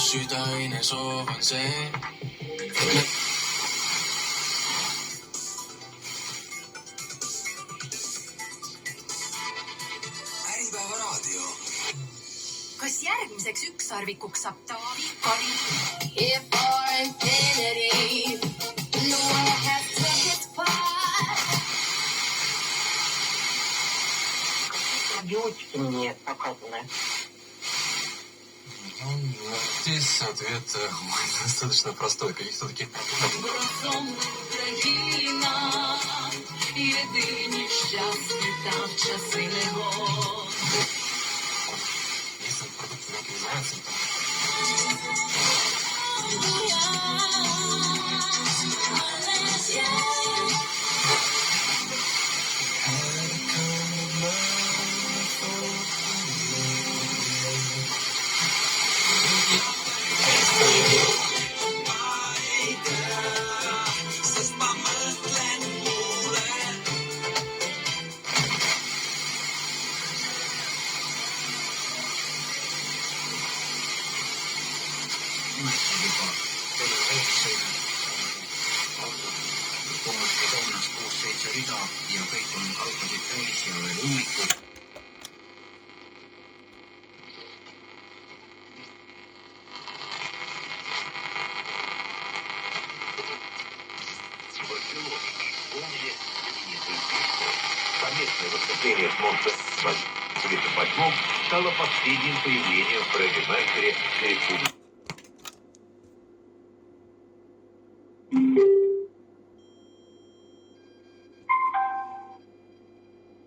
südaine soov on see. Äripäeva raadio. Kas järgmiseks ükssarvikuks saab Taavi, Kari? Идиотики мне показаны. Здесь ответ достаточно простой. Каких-то таких проблем. Если продукты не называются, то... Rida ja kõik on autosid täis ja veel ummikud. Совместное выступление с Монте-Витопатьмом стало последним появлением Фредди Меркьюри в республике.